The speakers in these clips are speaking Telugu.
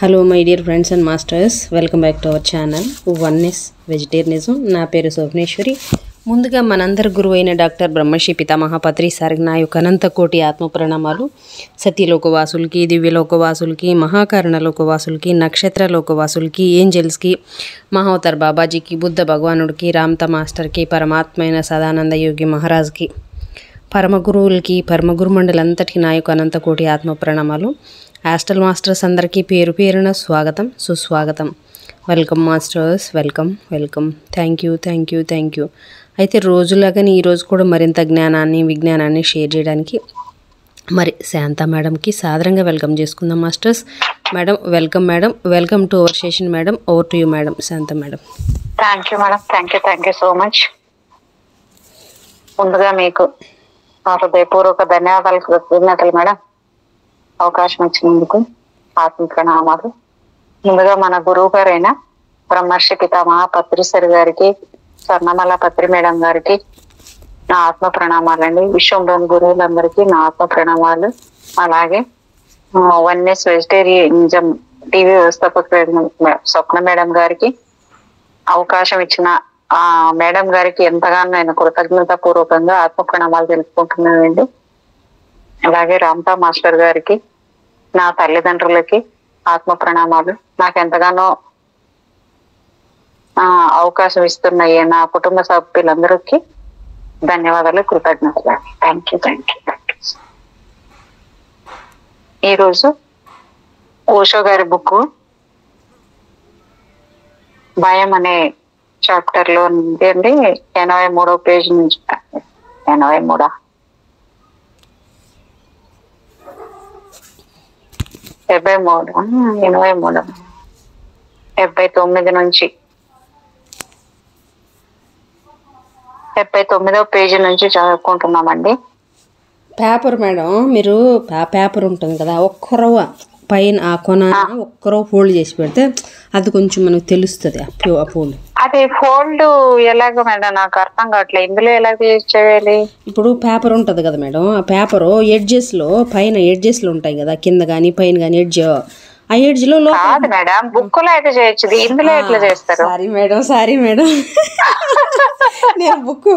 Hello my dear friends and masters, welcome back to our channel oneness vegetarianism. నా పేరు శోభనేశ్వరి. ముందుగా మనందరి గురువు అయిన డాక్టర్ బ్రహ్మశ్రీ పితామహ పత్రి సార్కి నా యొక్క అనంత కోటి ఆత్మ ప్రణామాలు. సత్యలోకవాసులకి, దివ్యలోకవాసులకి, మహాకారణ లోకవాసులకి, నక్షత్ర లోకవాసులకి, ఏంజల్స్కి, మహావతార్ బాబాజీకి, బుద్ధ భగవానుడికి, రామ్త మాస్టర్కి, పరమాత్మైన సదానంద యోగి మహారాజ్కి, పరమగురువులకి, పరమగురు మండలంతటికి నా యొక్క అనంత కోటి ఆత్మ ప్రణామాలు. హాస్టల్ మాస్టర్స్ అందరికీ పేరు పేరున స్వాగతం, సుస్వాగతం. Welcome masters, welcome welcome. Thank you. అయితే రోజులాగానే ఈరోజు కూడా మరింత జ్ఞానాన్ని, విజ్ఞానాన్ని షేర్ చేయడానికి మరి శాంత మేడంకి సాదరంగా వెల్కమ్ చేసుకుందాం masters. Madam welcome. Madam welcome to our session. Madam over to you madam. Shanta madam. Thank you madam. Thank you so much. ముందుగా మీకు హృదయపూర్వక ధన్యవాదాలు, కృతజ్ఞతలు మేడం. అవకాశం ఇచ్చినందుకు ఆత్మ ప్రణామాలు. ముందుగా మన గురువు గారైన బ్రహ్మర్షి పితామహ పత్రిసరి గారికి, స్వర్ణమల పత్రి మేడం గారికి నా ఆత్మ ప్రణామాలండి. విశ్వంలోని గురువులందరికీ నా ఆత్మ ప్రణామాలు. అలాగే వన్నెస్ వెజిటేరియనిజం టీవీ వ్యవస్థాపకులు స్వప్న మేడం గారికి అవకాశం ఇచ్చిన ఆ మేడం గారికి ఎంతగానో నేను కృతజ్ఞత పూర్వకంగా ఆత్మ ప్రణామాలు తెలుపుకుంటున్నానండి. అలాగే రామ్తా మాస్టర్ గారికి, నా తల్లిదండ్రులకి ఆత్మ ప్రణామాలు. నాకు ఎంతగానో అవకాశం ఇస్తున్న నా కుటుంబ సభ్యులందరికీ ధన్యవాదాలు, కృతజ్ఞతలు. Thank you. ఈరోజు ఓషో గారి బుక్ భయం అనే చాప్టర్ లో ఉంది అండి. 83వ పేజీ నుంచి 83 79 నుంచి 79వ పేజీ నుంచి చదువుకుంటున్నామండి. పేపర్ మేడం, మీరు పేపర్ ఉంటుంది కదా, ఒక్కరవ పైన ఆ కొన ఒక్కరవ ఫోల్డ్ చేసి పెడితే అది కొంచెం మనకు తెలుస్తుంది ఆ ఫోల్డ్. అది ఫోల్డ్ ఎలాగో మేడం నాకు అర్థం కావట్లేదు. ఇందులో ఎలా చేయాలి? ఇప్పుడు పేపర్ ఉంటుంది కదా మేడం, ఆ పేపర్ ఎడ్జెస్లో పైన ఎడ్జెస్లు ఉంటాయి కదా, కింద కానీ పైన కానీ ఎడ్జ్, ఆ ఎడ్జ్ లో కాదు మేడం, బుక్ లో అయితే చేయొచ్చు. ఇందులో ఎట్లా చేస్తారు? సారీ మేడం నేను బుక్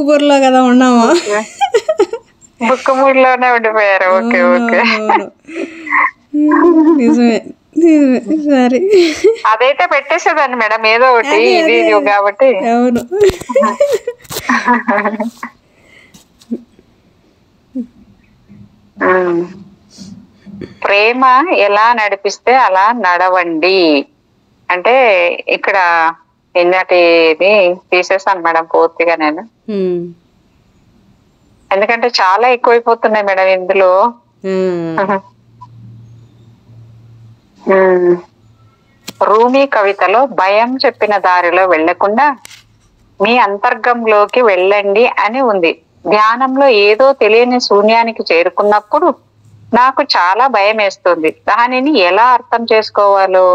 బుర్రలో కదా ఉన్నాము. బుక్ మూడ్లోనే ఉండిపోయారు. ఓకే. నిజమే. సరే, అదైతే పెట్టేసేదాన్ని మేడం, ఏదో ఒకటి ఇది కాబట్టి. అవును. ప్రేమ ఎలా నడిపిస్తే అలా నడవండి అంటే ఇక్కడ నిన్నటిది తీసేసాను మేడం పూర్తిగా నేను. ఎందుకంటే చాలా ఎక్కువైపోతున్నాయి మేడం ఇందులో. రూమీ కవితలో భయం చెప్పిన దారిలో వెళ్లకుండా మీ అంతర్గంలోకి వెళ్ళండి అని ఉంది. ధ్యానంలో ఏదో తెలియని శూన్యానికి చేరుకున్నప్పుడు నాకు చాలా భయం వేస్తుంది. దానిని ఎలా అర్థం చేసుకోవాలో,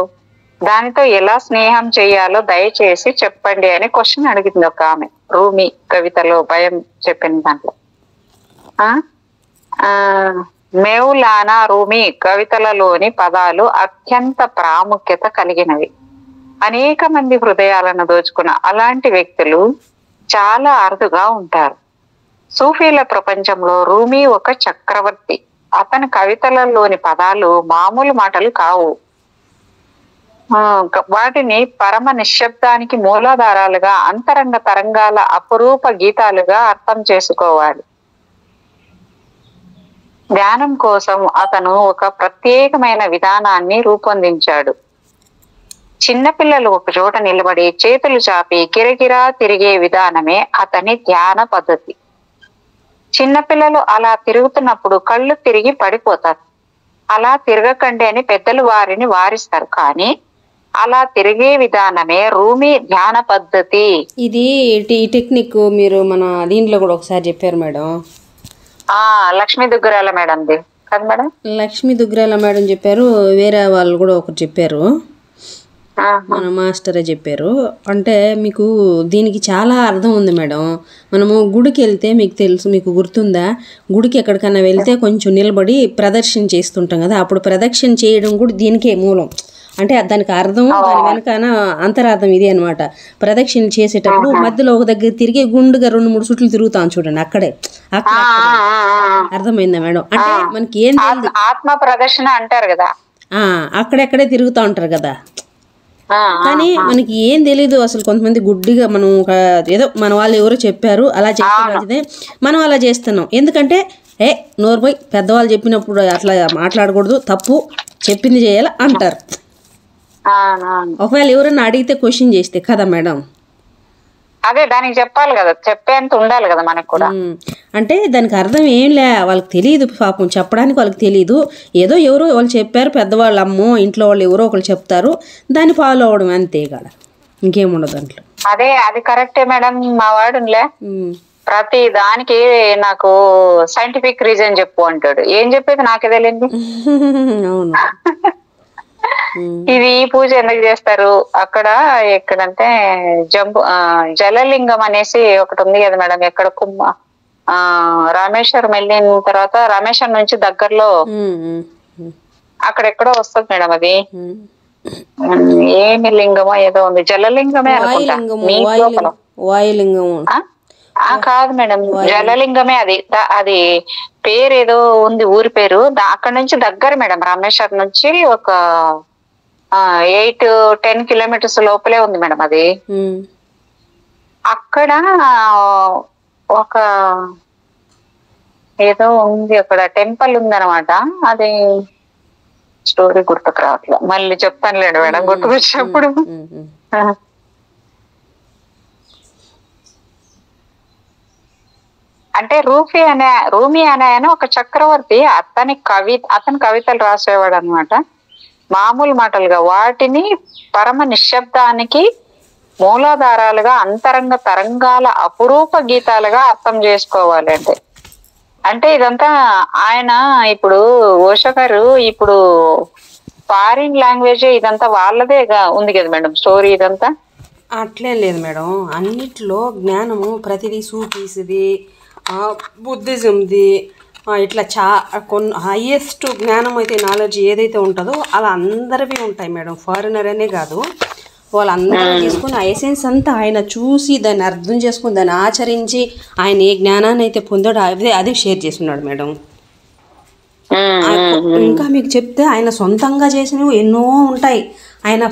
దానితో ఎలా స్నేహం చేయాలో దయచేసి చెప్పండి అని క్వశ్చన్ అడిగింది ఒక ఆమె. రూమీ కవితలో భయం చెప్పిన దాంట్లో మెౌలానా రూమీ కవితలలోని పదాలు అత్యంత ప్రాముఖ్యత కలిగినవి. అనేక మంది హృదయాలను దోచుకున్న అలాంటి వ్యక్తులు చాలా అరుదుగా ఉంటారు. సూఫీల ప్రపంచంలో రూమీ ఒక చక్రవర్తి. అతని కవితలలోని పదాలు మామూలు మాటలు కావు. వాటిని పరమ నిశ్శబ్దానికి మూలాధారాలుగా, అంతరంగ తరంగాల అపురూప గీతాలుగా అర్థం చేసుకోవాలి. ధ్యానం కోసం అతను ఒక ప్రత్యేకమైన విధానాన్ని రూపొందించాడు. చిన్నపిల్లలు ఒక చోట నిలబడి చేతులు చాపి గిరగిరా తిరిగే విధానమే అతని ధ్యాన పద్ధతి. చిన్నపిల్లలు అలా తిరుగుతున్నప్పుడు కళ్ళు తిరిగి పడిపోతారు. అలా తిరగకండి అని పెద్దలు వారిని వారిస్తారు. కానీ అలా తిరిగే విధానమే రూమీ ధ్యాన పద్ధతి. ఇది ఈ టెక్నిక్ మీరు మన దీంట్లో కూడా ఒకసారి చెప్పారు మేడం. లక్ష్మీ దుగ్గరాల మేడం కదా మేడం? లక్ష్మీ దుగ్గరాల మేడం చెప్పారు. వేరే వాళ్ళు కూడా ఒకటి చెప్పారు. మన మాస్టరే చెప్పారు. అంటే మీకు దీనికి చాలా అర్థం ఉంది మేడం. మనము గుడికి వెళ్తే మీకు తెలుసు, మీకు గుర్తుందా, గుడికి ఎక్కడికైనా వెళ్తే కొంచెం నిలబడి ప్రదక్షిణ చేస్తుంటాం కదా, అప్పుడు ప్రదక్షిణ చేయడం కూడా దీనికే మూలం. అంటే దానికి అర్థం, దాని వెనకాన అంతరార్థం ఇది అనమాట. ప్రదక్షిణ చేసేటప్పుడు మధ్యలో ఒక దగ్గర తిరిగి గుండుగా 2-3 చుట్లు తిరుగుతాం చూడండి, అక్కడే అక్కడ అర్థమైందా మేడం? అంటే మనకి ఏం తెలియదు, ఆత్మ ప్రదర్శన అంటారు కదా, అక్కడెక్కడే తిరుగుతూ ఉంటారు కదా. కానీ మనకి ఏం తెలీదు అసలు. కొంతమంది గుడ్డిగా మనం ఏదో మన వాళ్ళు ఎవరో చెప్పారు అలా చేస్తే మనం అలా చేస్తున్నాం. ఎందుకంటే నోరు పోయి, పెద్దవాళ్ళు చెప్పినప్పుడు అట్లా మాట్లాడకూడదు, తప్పు, చెప్పింది చేయాలి అంటారు. ఒకవేళ ఎవరైనా అడిగితే క్వశ్చన్ చేస్తే కదా మేడం, అదే దానికి చెప్పాలి కదా, చెప్పేంత ఉండాలి కదా మనకు కూడా. అంటే దానికి అర్థం ఏం లే, వాళ్ళకి తెలియదు పాపం, చెప్పడానికి వాళ్ళకి తెలియదు. ఏదో ఎవరో వాళ్ళు చెప్పారు, పెద్దవాళ్ళు, అమ్మో ఇంట్లో వాళ్ళు ఎవరో ఒకళ్ళు చెప్తారు, దాన్ని ఫాలో అవ్వడం అంతే కదా, ఇంకేముండదు దాంట్లో. అదే అది కరెక్టే మేడం. మా వాడులే ప్రతి దానికి నాకు సైంటిఫిక్ రీజన్ చెప్పు అంటాడు. ఏం చెప్పేది నాకే తెలియదు. అవును. ఇది ఈ పూజ ఎందుకు చేస్తారు అక్కడ, ఎక్కడంటే జలలింగం అనేసి ఒకటి ఉంది కదా మేడం, ఎక్కడ రామేశ్వరం వెళ్ళిన తర్వాత రామేశ్వరం నుంచి దగ్గరలో అక్కడెక్కడో వస్తుంది మేడం. అది ఏమి లింగమో ఏదో ఉంది, జలలింగమే అనుకుంటా. కాదు మేడం, జలలింగమే అది. అది పేరు ఏదో ఉంది, ఊరి పేరు. అక్కడ నుంచి దగ్గర మేడం, రామేశ్వరం నుంచి ఒక 8-10 కిలోమీటర్స్ లోపలే ఉంది మేడం అది. అక్కడ ఒక ఏదో ఉంది, అక్కడ టెంపుల్ ఉంది అనమాట. అది స్టోరీ గుర్తుకు రావట్లేదు, మళ్ళీ చెప్తానులేండి మేడం గుర్తుకొచ్చినప్పుడు. అంటే రూమి అనే ఆయన ఒక చక్రవర్తి, అతని కవితలు రాసేవాడు అనమాట. మామూలు మాటలుగా వాటిని పరమ నిశ్శబ్దానికి మూలాధారాలుగా, అంతరంగ తరంగాల అపురూప గీతాలుగా అర్థం చేసుకోవాలి. అంటే ఇదంతా ఆయన ఇప్పుడు ఓషో గారు ఇప్పుడు ఫారిన్ లాంగ్వేజ్ ఇదంతా వాళ్ళదేగా ఉంది కదా మేడం స్టోరీ ఇదంతా. అట్లేం లేదు మేడం, అన్నిట్లో జ్ఞానము ప్రతిదీ సూఫీస్ది, బుద్ధిజంది, ఇట్లా కొన్ని హైయెస్ట్ జ్ఞానం అయితే, నాలెడ్జ్ ఏదైతే ఉంటుందో అలా అందరివి ఉంటాయి మేడం. ఫారినర్ అనే కాదు, వాళ్ళందరూ తీసుకుని ఆ ఎసెన్స్ అంతా ఆయన చూసి దాన్ని అర్థం చేసుకుని దాన్ని ఆచరించి ఆయన ఏ జ్ఞానాన్ని అయితే పొందాడో అదే షేర్ చేస్తున్నాడు మేడం. ఇంకా మీకు చెప్తే ఆయన సొంతంగా చేసినవి ఎన్నో ఉంటాయి. ఆయన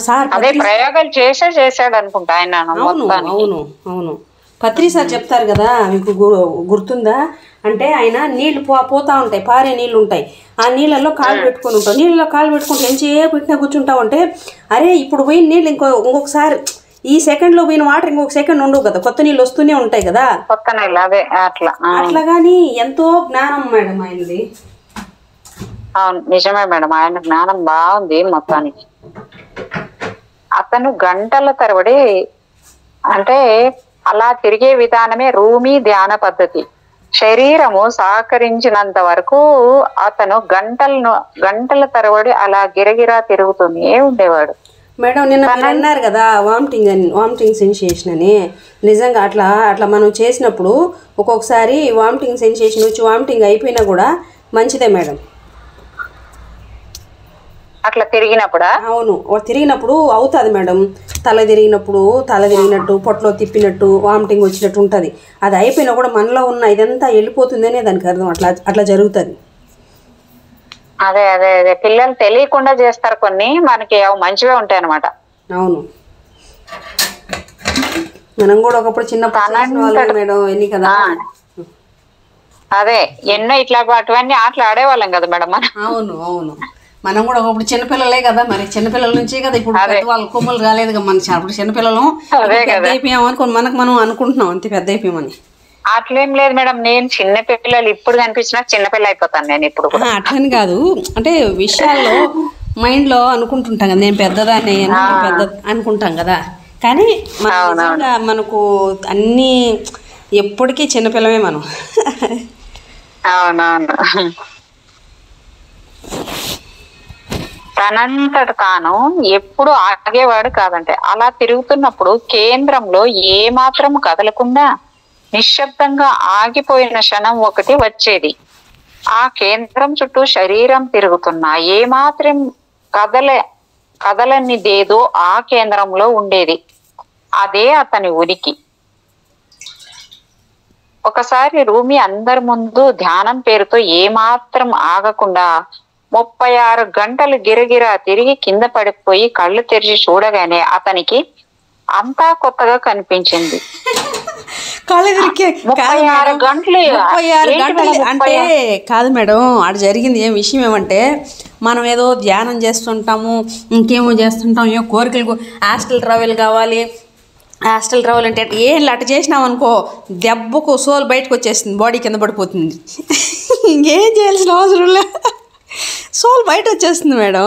ప్రయోగాలు చేశాడు అనుకుంటా ఆయన. అవును అవును అవును. పత్రి సార్ చెప్తారు కదా, మీకు గుర్తుందా? అంటే ఆయన నీళ్లు పోతా ఉంటాయి, పారే నీళ్ళు ఉంటాయి, ఆ నీళ్ళల్లో కాలు పెట్టుకొని ఉంటాం. నీళ్ళలో కాలు పెట్టుకుంటే ఎంతసేపు పెట్టినా కూర్చుంటావు అంటే, అరే ఇప్పుడు పోయిన నీళ్ళు ఇంకొకసారి ఈ సెకండ్లో పోయిన వాటర్ ఇంకొక సెకండ్ ఉండవు కదా, కొత్త నీళ్ళు వస్తూనే ఉంటాయి కదా, కొత్త నీళ్ళు. అదే అట్లా కానీ ఎంతో జ్ఞానం మేడం ఆయనది. అవును నిజమే మేడం, ఆయన జ్ఞానం బాగుంది మొత్తానికి. అతను గంటల తరబడి అంటే అలా తిరిగే విధానమే రూమి ధ్యాన పద్ధతి. శరీరము సహకరించినంత వరకు అతను గంటల తరబడి అలా గిరగిరా తిరుగుతూనే ఉండేవాడు మేడం. నిన్న మీరు అన్నారు కదా వామిటింగ్ సెన్సేషన్ అని, నిజంగా అట్లా మనం చేసినప్పుడు ఒక్కొక్కసారి వామిటింగ్ సెన్సేషన్ వచ్చి వామిటింగ్ అయిపోయినా కూడా మంచిదే మేడం. అట్లా తిరిగినప్పుడా? అవును, తిరిగినప్పుడు అవుతుంది మేడం. తల తిరిగినట్టు, పొట్టలో తిప్పినట్టు, వామిటింగ్ వచ్చినట్టు ఉంటుంది. అది అయిపోయినా కూడా మనలో ఉన్న ఇదంతా వెళ్ళిపోతుందనే దానికి అర్థం. అట్లా జరుగుతుంది. అదే అదే అదే పిల్లలు తెలియకుండా చేస్తారు కొన్ని, మనకి మంచిగా ఉంటాయి అన్నమాట. అవును, మనం కూడా ఒకప్పుడు చిన్నప్పుడు మేడం ఎన్ని కదా. అదే ఎన్నో ఇట్లా అటువన్నీ ఆటలు ఆడేవాళ్ళం కదా మేడం మనం. అవును అవును, మనం కూడా ఒకప్పుడు చిన్నపిల్లలే కదా, మరి చిన్నపిల్లల నుంచే కదా ఇప్పుడు వాళ్ళ కొమ్ములు రాలేదు కదా. మన అప్పుడు చిన్నపిల్లలు పెద్ద అయిపోయామని మనం అనుకుంటున్నాం అంతే, పెద్ద అయిపోయామని. అట్లేం లేదు మేడం, నేను చిన్నపిల్లలు ఇప్పుడు కనిపించినా చిన్నపిల్ల అయిపోతాను నేను ఇప్పుడు. అట్లని కాదు, అంటే విషయాల్లో మైండ్లో అనుకుంటుంటాం కదా, నేను పెద్దదాన్ని పెద్ద అనుకుంటాం కదా. కానీ మనకు అన్నీ ఎప్పటికీ చిన్నపిల్లమే మనం. అవునవును. తనంతట తాను ఎప్పుడు ఆగేవాడు కాదంటే. అలా తిరుగుతున్నప్పుడు కేంద్రంలో ఏ మాత్రం కదలకుండా నిశ్శబ్దంగా ఆగిపోయిన క్షణం ఒకటి వచ్చేది. ఆ కేంద్రం చుట్టూ శరీరం తిరుగుతున్నా ఏ మాత్రం కదలనిదేదో ఆ కేంద్రంలో ఉండేది. అదే అతని ఉనికి. ఒకసారి రూమి అందరి ముందు ధ్యానం పేరుతో ఏ మాత్రం ఆగకుండా 36 గంటలు గిరగిరా తిరిగి కింద పడిపోయి కళ్ళు తెరిచి చూడగానే అతనికి అంతా కొత్తగా కనిపించింది. కళ్ళు తిరిగి 36 గంటలు 36 గంటలు అంటే కాదు మేడం, అక్కడ జరిగింది ఏం విషయం ఏమంటే, మనం ఏదో ధ్యానం చేస్తుంటాము, ఇంకేమో చేస్తుంటాం, ఏమో కోరికలు హాస్టల్ ట్రావెల్ కావాలి, హాస్టల్ ట్రావెల్ అంటే ఏం అటు చేసినాం అనుకో దెబ్బకు సోల్ బయటకు వచ్చేస్తుంది, బాడీ కింద పడిపోతుంది. ఇంకేం చేయాల్సిన అవసరం లే, సోల్ బయట వచ్చేస్తుంది మేడం.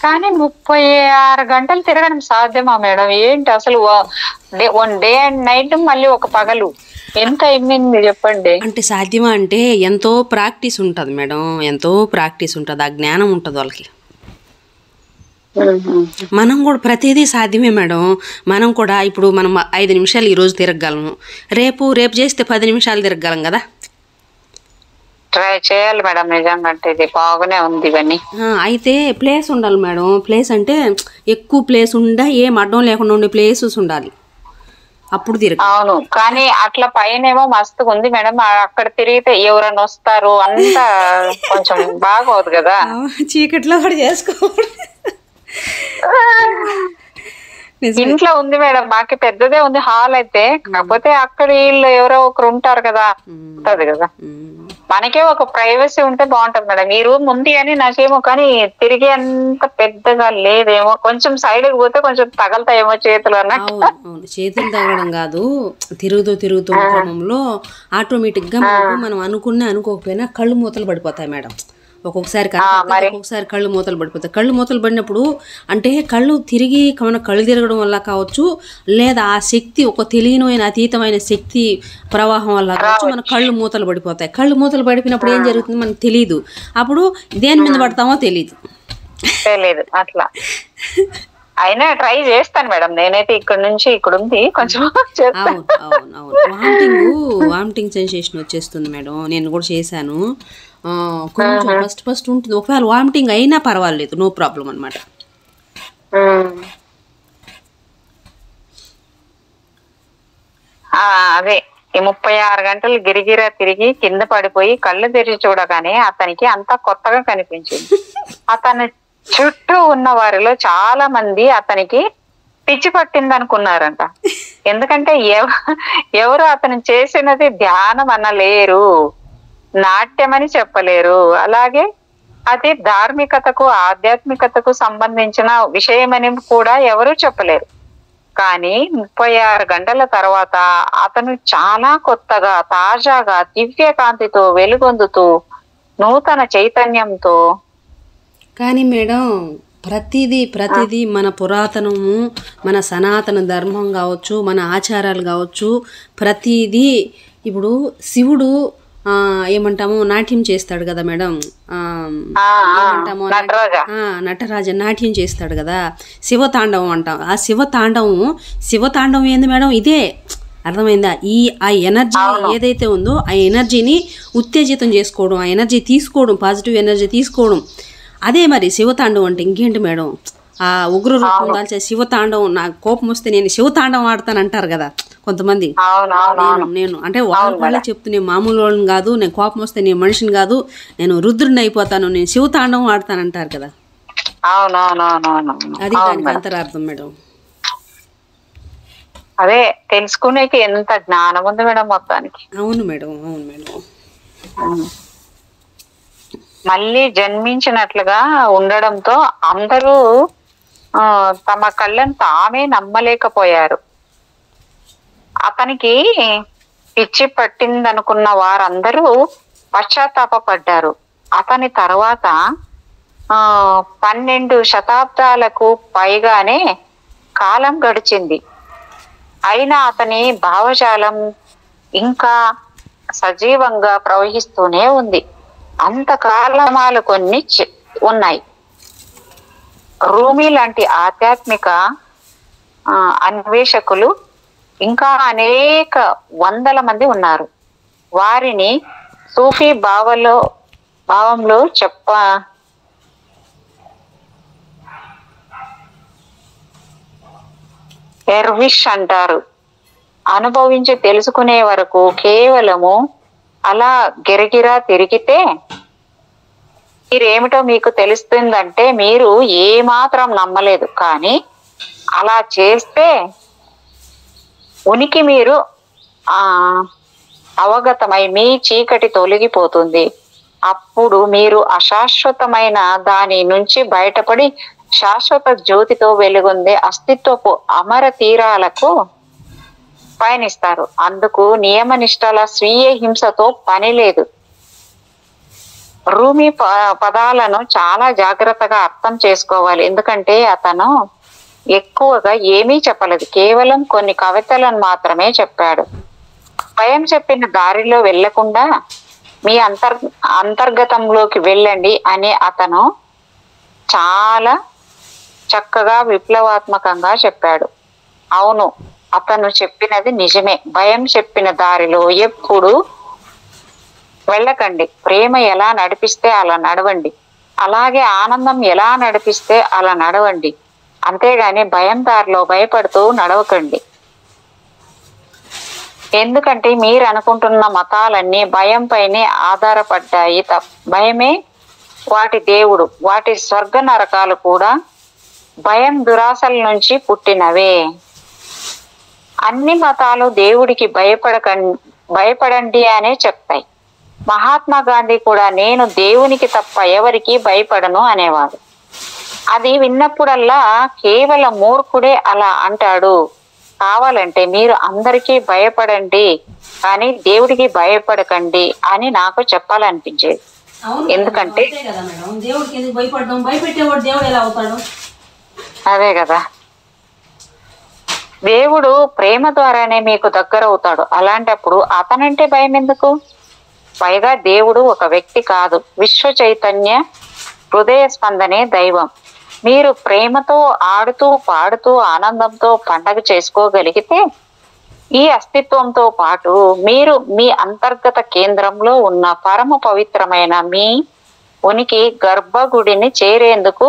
కానీ 36 గంటలు తిరగడం సాధ్యమా మేడం? ఏంటి అసలు? 1 డే అండ్ నైట్, మళ్ళీ ఒక పగలు, ఎంత అయిపోయింది చెప్పండి. అంటే సాధ్యమా అంటే ఎంతో ప్రాక్టీస్ ఉంటుంది మేడం, ఎంతో ప్రాక్టీస్ ఉంటుంది, ఆ జ్ఞానం ఉంటుంది వాళ్ళకి. మనం కూడా ప్రతిదీ సాధ్యమే మేడం. మనం కూడా ఇప్పుడు మనం 5 నిమిషాలు ఈరోజు తిరగగలము, రేపు చేస్తే 10 నిమిషాలు తిరగగలం కదా. ట్రై చేయాలి మేడం, నిజంగా అంటే ఇది బాగానే ఉంది ఇవన్నీ. అయితే ప్లేస్ ఉండాలి మేడం. ప్లేస్ అంటే ఎక్కువ ప్లేస్ ఏం అడ్డం లేకుండా ఉండే ప్లేసెస్ ఉండాలి, అప్పుడు తిరగ. అవును, కానీ అట్లా పైనేమో మస్తుగా ఉంది మేడం, అక్కడ తిరిగితే ఎవరైనా వస్తారు, అంతా కొంచెం బాగోదు కదా. చీకట్లో కూడా చేసుకోవాలి. ఇంట్లో ఉంది మేడం, మాకు పెద్దదే ఉంది హాల్ అయితే, కాకపోతే అక్కడ వీళ్ళు ఎవరో ఒకరు ఉంటారు కదా, ఉంటది కదా, మనకే ఒక ప్రైవసీ ఉంటే బాగుంటది మేడం. ఈ రూమ్ ఉంది అని నాకేమో, కానీ తిరిగే అంత పెద్దగా లేదేమో, కొంచెం సైడ్ కి పోతే కొంచెం తగలుతాయేమో చేతులు అన్నట్టు. అవును, చేతులు తగలడం కాదు, తిరుగుతూ క్రమంలో ఆటోమేటిక్ గా మనం అనుకోకపోయినా కళ్ళు మూతలు పడిపోతాయి మేడం. ఒక్కొక్కసారి ఒక్కొక్కసారి కళ్ళు మూతలు పడిపోతాయి. కళ్ళు మూతలు పడినప్పుడు అంటే కళ్ళు తిరిగి మన కళ్ళు తిరగడం వల్ల కావచ్చు, లేదా ఆ శక్తి ఒక తెలియని అతీతమైన శక్తి ప్రవాహం వల్ల కావచ్చు మన కళ్ళు మూతలు పడిపోతాయి. కళ్ళు మూతలు పడిపోయినప్పుడు ఏం జరుగుతుంది మనకు తెలియదు, అప్పుడు దేని మీద పడతామో తెలియదు. అట్లా అయినా ట్రై చేస్తాను మేడం, నేనైతే ఇక్కడ నుంచి ఇక్కడ ఉంది కొంచెం. అవును, వామిటింగ్ సెన్సేషన్ వచ్చేస్తుంది మేడం, నేను కూడా చేశాను. కొంచెం ఫస్ట్ ఉంటుంది, ఒకవేళ వామిటింగ్ అయినా పర్వాలేదు, నో ప్రాబ్లం అనమాట. అదే ఈ 36 గంటలు గిరిగిరా తిరిగి కింద పడిపోయి కళ్ళు తెరిచి చూడగానే అతనికి అంతా కొత్తగా కనిపించింది. అతని చుట్టూ ఉన్న వారిలో చాలా మంది అతనికి పిచ్చి పట్టింది అనుకున్నారంట. ఎందుకంటే ఎవరు అతను చేసినది ధ్యానం అనలేరు, నాట్యమని చెప్పలేరు, అలాగే అది ధార్మికతకు ఆధ్యాత్మికతకు సంబంధించిన విషయమని కూడా ఎవరు చెప్పలేరు. కానీ 36 గంటల తర్వాత అతను చాలా కొత్తగా, తాజాగా, దివ్య కాంతితో వెలుగొందుతూ నూతన చైతన్యంతో. కానీ మేడం ప్రతిదీ మన పురాతనము, మన సనాతన ధర్మం కావచ్చు, మన ఆచారాలు కావచ్చు, ప్రతిదీ ఇప్పుడు శివుడు ఏమంటాము నాట్యం చేస్తాడు కదా మేడం, ఏమంటాము నటరాజ నాట్యం చేస్తాడు కదా, శివతాండవం అంటాం. ఆ శివతాండవం ఏంది మేడం, ఇదే అర్థమైందా? ఆ ఎనర్జీ ఏదైతే ఉందో ఆ ఎనర్జీని ఉత్తేజితం చేసుకోవడం, ఆ ఎనర్జీ తీసుకోవడం, పాజిటివ్ ఎనర్జీ తీసుకోవడం, అదే మరి శివతాండవం అంటే. ఇంకేంటి మేడం, ఆ ఉగ్ర రూపం దాల్చే శివతాండవం. నాకు కోపం వస్తే నేను శివతాండవం ఆడతాను అంటారు కదా కొంతమంది. నేను అంటే వాళ్ళే చెప్తున్నా, మామూలు వాళ్ళని కాదు, నేను కోపం వస్తే నేను మనిషిని కాదు, నేను రుద్రుడిని అయిపోతాను, నేను శివతాండవం ఆడతాను అంటారు కదా. అది దానికి అంతరార్థం మేడం. అదే తెలుసుకునేకి ఎంత జ్ఞానం ఉంది మేడం మొత్తానికి. అవును మేడం. మళ్ళీ జన్మించినట్లుగా ఉండడంతో అందరూ తమ కళ్ళను తామే నమ్మలేకపోయారు. అతనికి పిచ్చి పట్టిందనుకున్న వారందరూ పశ్చాత్తాపడ్డారు. అతని తర్వాత 12 శతాబ్దాలకు పైగానే కాలం గడిచింది. అయినా అతని భావజాలం ఇంకా సజీవంగా ప్రవహిస్తూనే ఉంది. అంతకాలమాలు కొన్ని ఉన్నాయి. రూమీ లాంటి ఆధ్యాత్మిక అన్వేషకులు ఇంకా అనేక వందల మంది ఉన్నారు. వారిని సూఫీ భావంలో ఎర్విష్ అంటారు. అనుభవించి తెలుసుకునే వరకు కేవలము అలా గిరగిరా తిరిగితే మీరేమిటో మీకు తెలుస్తుందంటే మీరు ఏమాత్రం నమ్మలేదు. కానీ అలా చేస్తే ఉనికి మీరు అవగతమై మీ చీకటి తొలగిపోతుంది. అప్పుడు మీరు అశాశ్వతమైన దాని నుంచి బయటపడి శాశ్వత జ్యోతితో వెలుగొందే అస్తిత్వపు అమర తీరాలకు పయనిస్తారు. అందుకు నియమనిష్టల స్వీయ హింసతో పని లేదు. రూమీ పదాలను చాలా జాగ్రత్తగా అర్థం చేసుకోవాలి. ఎందుకంటే అతను ఎక్కువగా ఏమీ చెప్పలేదు, కేవలం కొన్ని కవితలను మాత్రమే చెప్పాడు. భయం చెప్పిన దారిలో వెళ్లకుండా మీ అంతర్గతంలోకి వెళ్ళండి అని అతను చాలా చక్కగా విప్లవాత్మకంగా చెప్పాడు. అవును, అతను చెప్పినది నిజమే. భయం చెప్పిన దారిలో ఎప్పుడు వెళ్ళకండి. ప్రేమ ఎలా నడిపిస్తే అలా నడవండి, అలాగే ఆనందం ఎలా నడిపిస్తే అలా నడవండి. అంతేగాని భయం దారిలో భయపడుతూ నడవకండి. ఎందుకంటే మీరు అనుకుంటున్న మతాలన్నీ భయం పైనే ఆధారపడ్డాయి. భయమే వాటి దేవుడు. వాటి స్వర్గ నరకాలు కూడా భయం దురాశల నుంచి పుట్టినవే. అన్ని మతాలు దేవుడికి భయపడండి అనే చెప్తాయి. మహాత్మా గాంధీ కూడా నేను దేవునికి తప్ప ఎవరికి భయపడను అనేవాడు. అది విన్నప్పుడల్లా కేవలం మూర్ఖుడే అలా అంటాడు. కావాలంటే మీరు అందరికీ భయపడండి కానీ దేవుడికి భయపడకండి అని నాకు చెప్పాలనిపించేది. ఎందుకంటే అదే కదా, దేవుడు ప్రేమ ద్వారానే మీకు దగ్గర అవుతాడు. అలాంటప్పుడు అతనంటే భయం ఎందుకు? పైగా దేవుడు ఒక వ్యక్తి కాదు, విశ్వ చైతన్య హృదయ స్పందనే దైవం. మీరు ప్రేమతో ఆడుతూ పాడుతూ ఆనందంతో పండగ చేసుకోగలిగితే ఈ అస్తిత్వంతో పాటు మీరు మీ అంతర్గత కేంద్రంలో ఉన్న పరమ పవిత్రమైన మీ ఉనికి గర్భగుడిని చేరేందుకు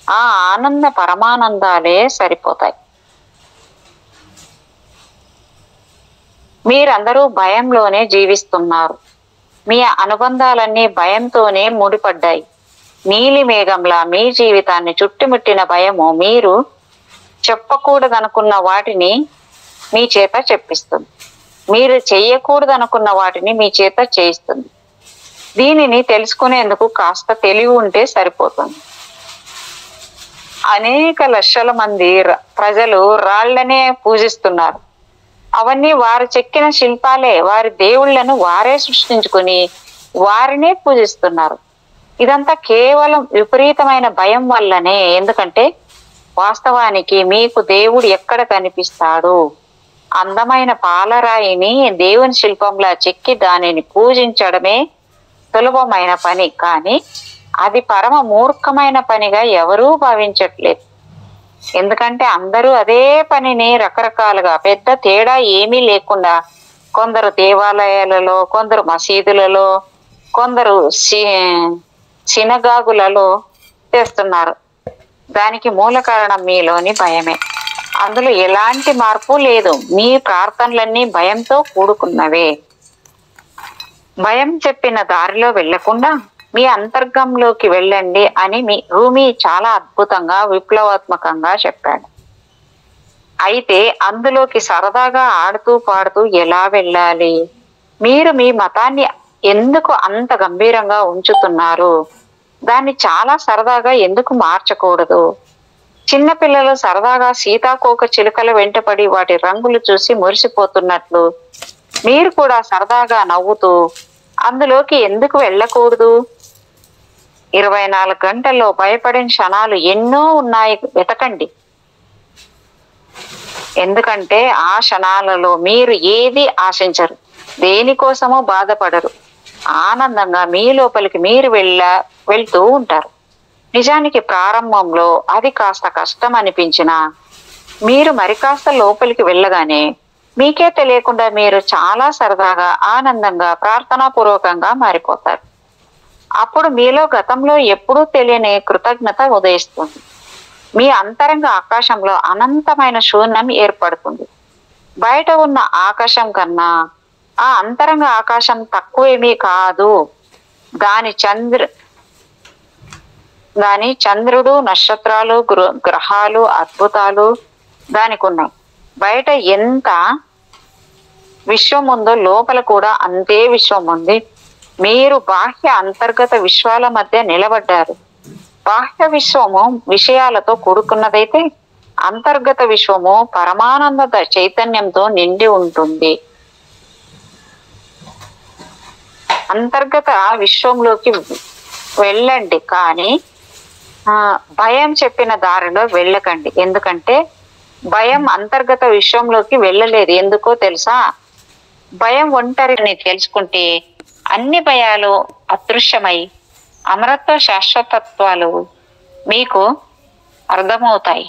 ఆ ఆనంద పరమానందాలే సరిపోతాయి. మీరందరూ భయంలోనే జీవిస్తున్నారు. మీ అనుబంధాలన్నీ భయంతోనే ముడిపడ్డాయి. నీలి మేఘంలా మీ జీవితాన్ని చుట్టుముట్టిన భయము మీరు చెప్పకూడదనుకున్న వాటిని మీ చేత చెప్పిస్తుంది. మీరు చెయ్యకూడదనుకున్న వాటిని మీ చేత చేయిస్తుంది. దీనిని తెలుసుకునేందుకు కాస్త తెలివి ఉంటే సరిపోతుంది. అనేక లక్షల మంది ప్రజలు రాళ్లనే పూజిస్తున్నారు. అవన్నీ వారు చెక్కిన శిల్పాలే. వారి దేవుళ్లను వారే సృష్టించుకుని వారినే పూజిస్తున్నారు. ఇదంతా కేవలం విపరీతమైన భయం వల్లనే. ఎందుకంటే వాస్తవానికి మీకు దేవుడు ఎక్కడ కనిపిస్తాడు? అందమైన పాలరాయిని దేవుని శిల్పంలా చెక్కి దానిని పూజించడమే సులభమైన పని. కానీ అది పరమ మూర్ఖమైన పనిగా ఎవరూ భావించట్లేదు. ఎందుకంటే అందరూ అదే పనిని రకరకాలుగా, పెద్ద తేడా ఏమీ లేకుండా, కొందరు దేవాలయాలలో, కొందరు మసీదులలో, కొందరు సినగాగులలో చేస్తున్నారు. దానికి మూల కారణం మీలోని భయమే. అందులో ఎలాంటి మార్పు లేదు. మీ ప్రార్థనలన్నీ భయంతో కూడుకున్నవే. భయం చెప్పిన దారిలో వెళ్లకుండా మీ అంతర్గంలోకి వెళ్ళండి అని రూమీ చాలా అద్భుతంగా విప్లవాత్మకంగా చెప్పాడు. అయితే అందులోకి సరదాగా ఆడుతూ పాడుతూ ఎలా వెళ్ళాలి? మీరు మీ మతాన్ని ఎందుకు అంత గంభీరంగా ఉంచుతున్నారు? దాన్ని చాలా సరదాగా ఎందుకు మార్చకూడదు? చిన్నపిల్లలు సరదాగా సీతాకోక చిలుకల వెంటపడి వాటి రంగులు చూసి మురిసిపోతున్నట్లు మీరు కూడా సరదాగా నవ్వుతూ అందులోకి ఎందుకు వెళ్ళకూడదు? 24 గంటల్లో భయపడిన క్షణాలు ఎన్నో ఉన్నాయి, వెతకండి. ఎందుకంటే ఆ క్షణాలలో మీరు ఏది ఆశించరు, దేనికోసమో బాధపడరు. ఆనందంగా మీ లోపలికి మీరు వెళ్తూ ఉంటారు. నిజానికి ప్రారంభంలో అది కాస్త కష్టం అనిపించినా మీరు మరి కాస్త లోపలికి వెళ్ళగానే మీకే తెలియకుండా మీరు చాలా సరదాగా, ఆనందంగా, ప్రార్థనాపూర్వకంగా మారిపోతారు. అప్పుడు మీలో గతంలో ఎప్పుడూ తెలియని కృతజ్ఞత ఉదయిస్తుంది. మీ అంతరంగ ఆకాశంలో అనంతమైన శూన్యం ఏర్పడుతుంది. బయట ఉన్న ఆకాశం కన్నా ఆ అంతరంగ ఆకాశం తక్కువేమీ కాదు. దాని చంద్రుడు, నక్షత్రాలు, గ్రహాలు, అద్భుతాలు దానికి ఉన్నాయి. బయట ఎంత విశ్వం ఉందో లోపల కూడా అంతే విశ్వం ఉంది. మీరు బాహ్య అంతర్గత విశ్వాల మధ్య నిలబడ్డారు. బాహ్య విశ్వము విషయాలతో కూడుకున్నదైతే అంతర్గత విశ్వము పరమానంద చైతన్యంతో నిండి ఉంటుంది. అంతర్గత విశ్వంలోకి వెళ్ళండి, కానీ భయం చెప్పిన దారిలో వెళ్ళకండి. ఎందుకంటే భయం అంతర్గత విశ్వంలోకి వెళ్ళలేదు. ఎందుకో తెలుసా? భయం ఒంటరిని తెలుసుకుంటే అన్ని భయాలు అదృశ్యమై అమరత్వ శాశ్వతత్వాలు మీకు అర్థమవుతాయి.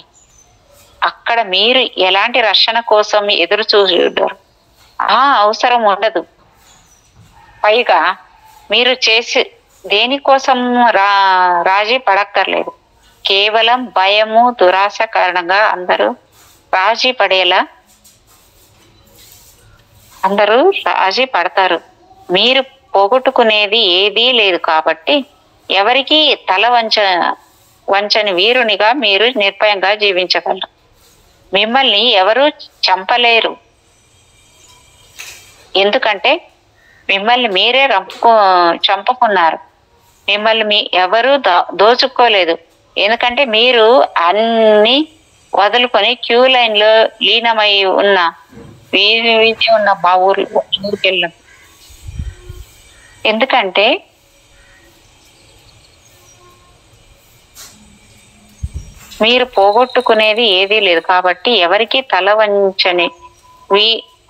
అక్కడ మీరు ఎలాంటి రక్షణ కోసం ఎదురు చూడరు. అవసరం ఉండదు. పైగా మీరు చేసి దేనికోసం రాజీ పడక్కర్లేదు. కేవలం భయము, దురాశ కారణంగా అందరూ రాజీ పడతారు. మీరు పోగొట్టుకునేది ఏదీ లేదు కాబట్టి ఎవరికి తల వంచని వీరునిగా మీరు నిర్భయంగా జీవించగలరు. మిమ్మల్ని ఎవరూ చంపలేరు. ఎందుకంటే మిమ్మల్ని మీరే చంపుకున్నారు. మిమ్మల్ని ఎవరూ దోచుకోలేదు. ఎందుకంటే మీరు అన్ని వదులుకొని క్యూ లైన్ లో లీనమై ఉన్న వీధి ఉన్న మా ఊరికి వెళ్ళాం. ఎందుకంటే మీరు పోగొట్టుకునేది ఏదీ లేదు కాబట్టి ఎవరికి తల వంచని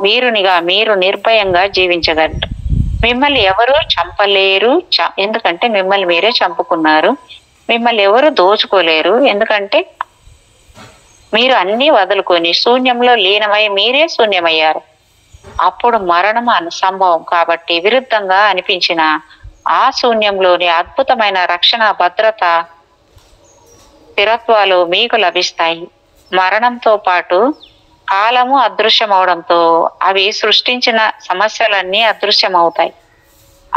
వీరునిగా మీరు నిర్భయంగా జీవించగలరు. మిమ్మల్ని ఎవరు చంపలేరు. ఎందుకంటే మిమ్మల్ని మీరే చంపుకున్నారు. మిమ్మల్ని ఎవరు దోచుకోలేరు. ఎందుకంటే మీరు అన్ని వదులుకొని శూన్యంలో లీనమై మీరే శూన్యమయ్యారు. అప్పుడు మరణం సంభవం కాబట్టి విరుద్ధంగా అనిపించిన ఆ శూన్యంలోని అద్భుతమైన రక్షణ, భద్రత, స్థిరత్వాలు మీకు లభిస్తాయి. మరణంతో పాటు కాలము అదృశ్యమవడంతో అవి సృష్టించిన సమస్యలన్నీ అదృశ్యమవుతాయి.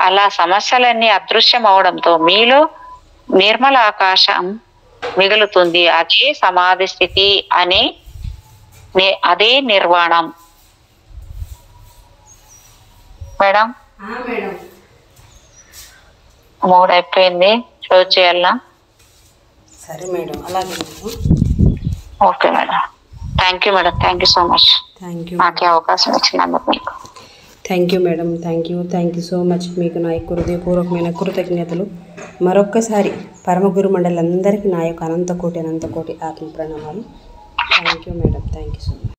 అలా సమస్యలన్నీ అదృశ్యమవడంతో మీలో నిర్మల ఆకాశం మిగులుతుంది. అదే సమాధి స్థితి అనే అదే నిర్వాణం. మేడం 3 అయిపోయింది. క్లోజ్ చేయాలా? సరే మేడం, అలాగే. Okay madam. Thank you madam. Thank you so much. Thank you. నాకు అవకాశం ఇచ్చినందుకు మీకు thank you madam. Thank you so much. మీకు నా యొక్క హృదయపూర్వకమైన కృతజ్ఞతలు. మరొక్కసారి పరమగురు మండలందరికీ నా యొక్క అనంత కోటి ఆత్మ ప్రణామాలు. Thank you madam. Thank you so much.